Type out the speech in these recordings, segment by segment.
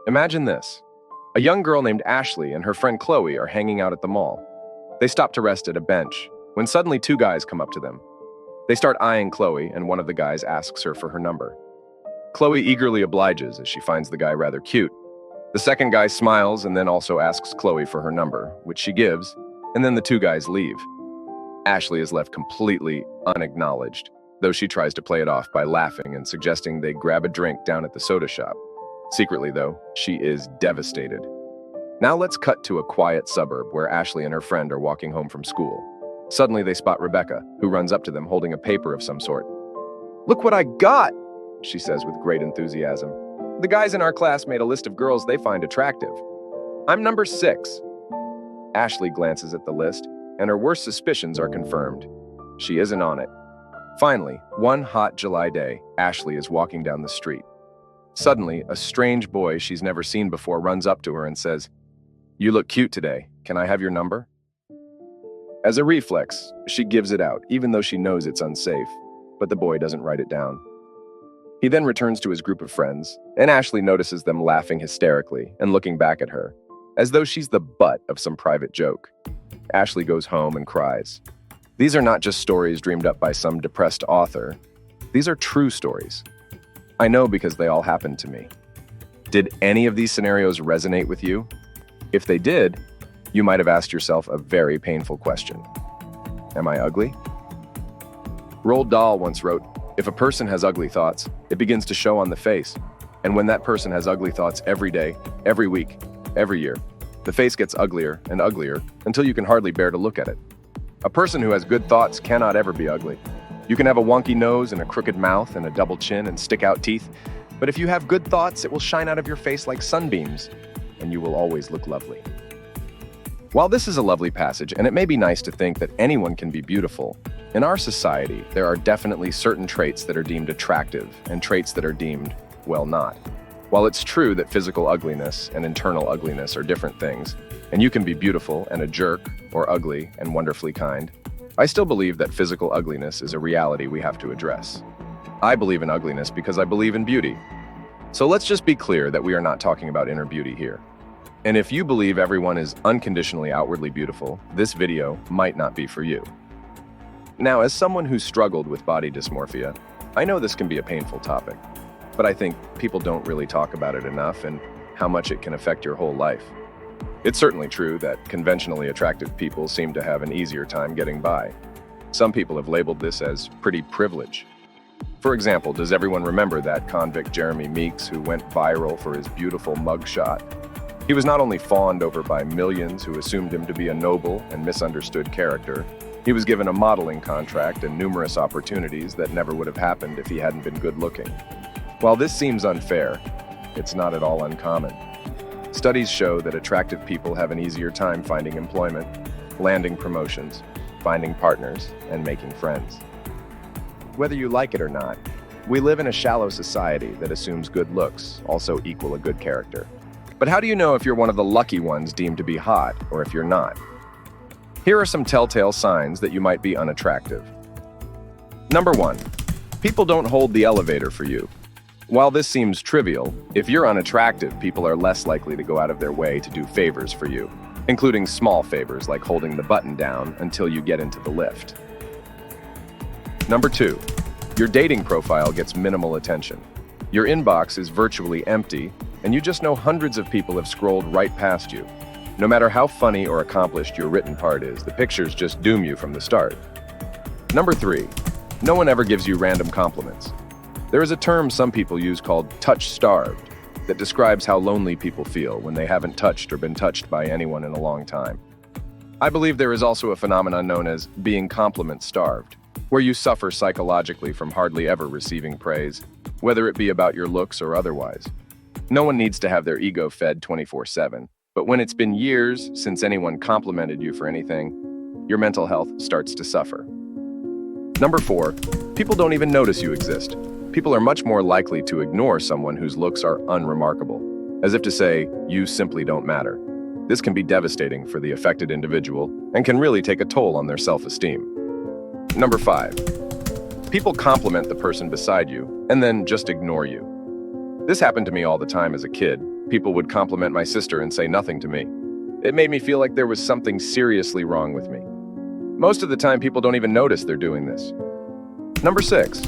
Imagine this. A young girl named Ashley and her friend Chloe are hanging out at the mall. They stop to rest at a bench, when suddenly two guys come up to them. They start eyeing Chloe, and one of the guys asks her for her number. Chloe eagerly obliges as she finds the guy rather cute. The second guy smiles and then also asks Chloe for her number, which she gives, and then the two guys leave. Ashley is left completely unacknowledged, though she tries to play it off by laughing and suggesting they grab a drink down at the soda shop. Secretly, though, she is devastated. Now let's cut to a quiet suburb where Ashley and her friend are walking home from school. Suddenly they spot Rebecca, who runs up to them holding a paper of some sort. "Look what I got!" she says with great enthusiasm. "The guys in our class made a list of girls they find attractive. I'm number 6. Ashley glances at the list, and her worst suspicions are confirmed. She isn't on it. Finally, one hot July day, Ashley is walking down the street. Suddenly, a strange boy she's never seen before runs up to her and says, "You look cute today. Can I have your number?" As a reflex, she gives it out, even though she knows it's unsafe, but the boy doesn't write it down. He then returns to his group of friends, and Ashley notices them laughing hysterically and looking back at her, as though she's the butt of some private joke. Ashley goes home and cries. These are not just stories dreamed up by some depressed author. These are true stories. I know because they all happened to me. Did any of these scenarios resonate with you? If they did, you might have asked yourself a very painful question. Am I ugly? Roald Dahl once wrote, "If a person has ugly thoughts, it begins to show on the face. And when that person has ugly thoughts every day, every week, every year, the face gets uglier and uglier until you can hardly bear to look at it. A person who has good thoughts cannot ever be ugly. You can have a wonky nose and a crooked mouth and a double chin and stick out teeth, but if you have good thoughts, it will shine out of your face like sunbeams, and you will always look lovely." While this is a lovely passage, and it may be nice to think that anyone can be beautiful, in our society, there are definitely certain traits that are deemed attractive and traits that are deemed, well, not. While it's true that physical ugliness and internal ugliness are different things, and you can be beautiful and a jerk, or ugly and wonderfully kind, I still believe that physical ugliness is a reality we have to address. I believe in ugliness because I believe in beauty. So let's just be clear that we are not talking about inner beauty here. And if you believe everyone is unconditionally outwardly beautiful, this video might not be for you. Now, as someone who's struggled with body dysmorphia, I know this can be a painful topic, but I think people don't really talk about it enough and how much it can affect your whole life. It's certainly true that conventionally attractive people seem to have an easier time getting by. Some people have labeled this as pretty privilege. For example, does everyone remember that convict Jeremy Meeks who went viral for his beautiful mugshot? He was not only fawned over by millions who assumed him to be a noble and misunderstood character, he was given a modeling contract and numerous opportunities that never would have happened if he hadn't been good-looking. While this seems unfair, it's not at all uncommon. Studies show that attractive people have an easier time finding employment, landing promotions, finding partners, and making friends. Whether you like it or not, we live in a shallow society that assumes good looks also equal a good character. But how do you know if you're one of the lucky ones deemed to be hot, or if you're not? Here are some telltale signs that you might be unattractive. Number 1, people don't hold the elevator for you. While this seems trivial, if you're unattractive, people are less likely to go out of their way to do favors for you, including small favors like holding the button down until you get into the lift. Number 2, your dating profile gets minimal attention. Your inbox is virtually empty, and you just know hundreds of people have scrolled right past you. No matter how funny or accomplished your written part is, the pictures just doom you from the start. Number 3, no one ever gives you random compliments. There is a term some people use called touch-starved that describes how lonely people feel when they haven't touched or been touched by anyone in a long time. I believe there is also a phenomenon known as being compliment-starved, where you suffer psychologically from hardly ever receiving praise, whether it be about your looks or otherwise. No one needs to have their ego fed 24/7, but when it's been years since anyone complimented you for anything, your mental health starts to suffer. Number 4, people don't even notice you exist. People are much more likely to ignore someone whose looks are unremarkable, as if to say, you simply don't matter. This can be devastating for the affected individual and can really take a toll on their self-esteem. Number 5, people compliment the person beside you and then just ignore you. This happened to me all the time as a kid. People would compliment my sister and say nothing to me. It made me feel like there was something seriously wrong with me. Most of the time, people don't even notice they're doing this. Number 6,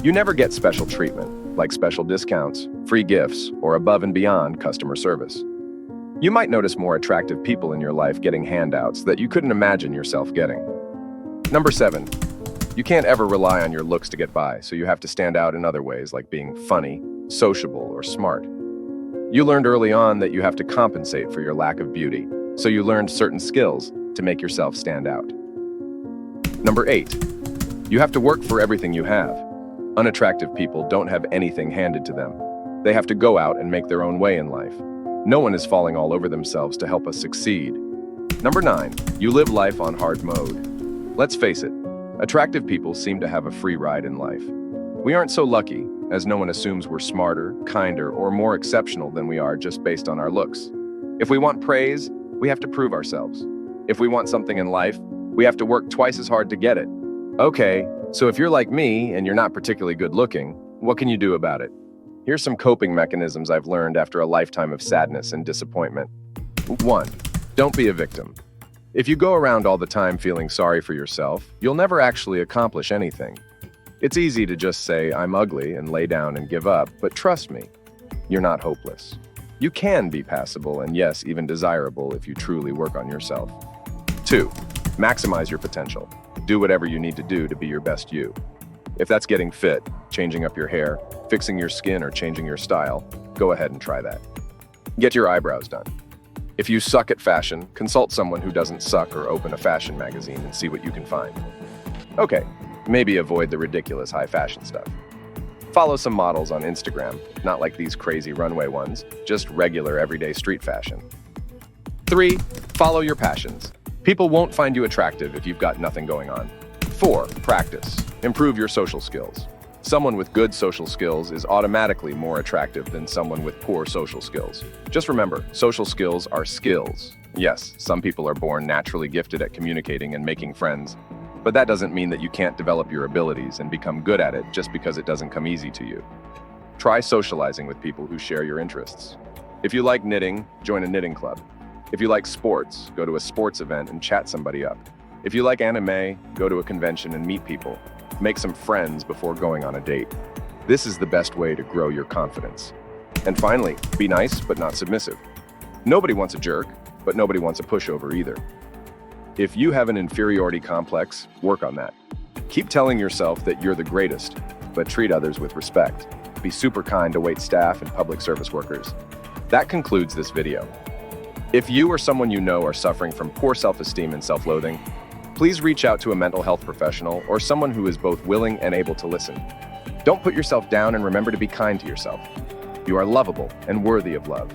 you never get special treatment, like special discounts, free gifts, or above and beyond customer service. You might notice more attractive people in your life getting handouts that you couldn't imagine yourself getting. Number 7, you can't ever rely on your looks to get by, so you have to stand out in other ways like being funny, sociable, or smart. You learned early on that you have to compensate for your lack of beauty, so you learned certain skills to make yourself stand out. Number 8, you have to work for everything you have. Unattractive people don't have anything handed to them. They have to go out and make their own way in life. No one is falling all over themselves to help us succeed. Number 9, you live life on hard mode. Let's face it, attractive people seem to have a free ride in life. We aren't so lucky, as no one assumes we're smarter, kinder, or more exceptional than we are just based on our looks. If we want praise, we have to prove ourselves. If we want something in life, we have to work twice as hard to get it. Okay, so if you're like me and you're not particularly good looking, what can you do about it? Here's some coping mechanisms I've learned after a lifetime of sadness and disappointment. 1, don't be a victim. If you go around all the time feeling sorry for yourself, you'll never actually accomplish anything. It's easy to just say, I'm ugly, and lay down and give up, but trust me, you're not hopeless. You can be passable and yes, even desirable if you truly work on yourself. 2, maximize your potential. Do whatever you need to do to be your best you. If that's getting fit, changing up your hair, fixing your skin, or changing your style, go ahead and try that. Get your eyebrows done. If you suck at fashion, consult someone who doesn't suck or open a fashion magazine and see what you can find. Okay, maybe avoid the ridiculous high fashion stuff. Follow some models on Instagram, not like these crazy runway ones, just regular everyday street fashion. 3, follow your passions. People won't find you attractive if you've got nothing going on. 4, practice. Improve your social skills. Someone with good social skills is automatically more attractive than someone with poor social skills. Just remember, social skills are skills. Yes, some people are born naturally gifted at communicating and making friends, but that doesn't mean that you can't develop your abilities and become good at it just because it doesn't come easy to you. Try socializing with people who share your interests. If you like knitting, join a knitting club. If you like sports, go to a sports event and chat somebody up. If you like anime, go to a convention and meet people. Make some friends before going on a date. This is the best way to grow your confidence. And finally, be nice but not submissive. Nobody wants a jerk, but nobody wants a pushover either. If you have an inferiority complex, work on that. Keep telling yourself that you're the greatest, but treat others with respect. Be super kind to wait staff and public service workers. That concludes this video. If you or someone you know are suffering from poor self-esteem and self-loathing, please reach out to a mental health professional or someone who is both willing and able to listen. Don't put yourself down and remember to be kind to yourself. You are lovable and worthy of love.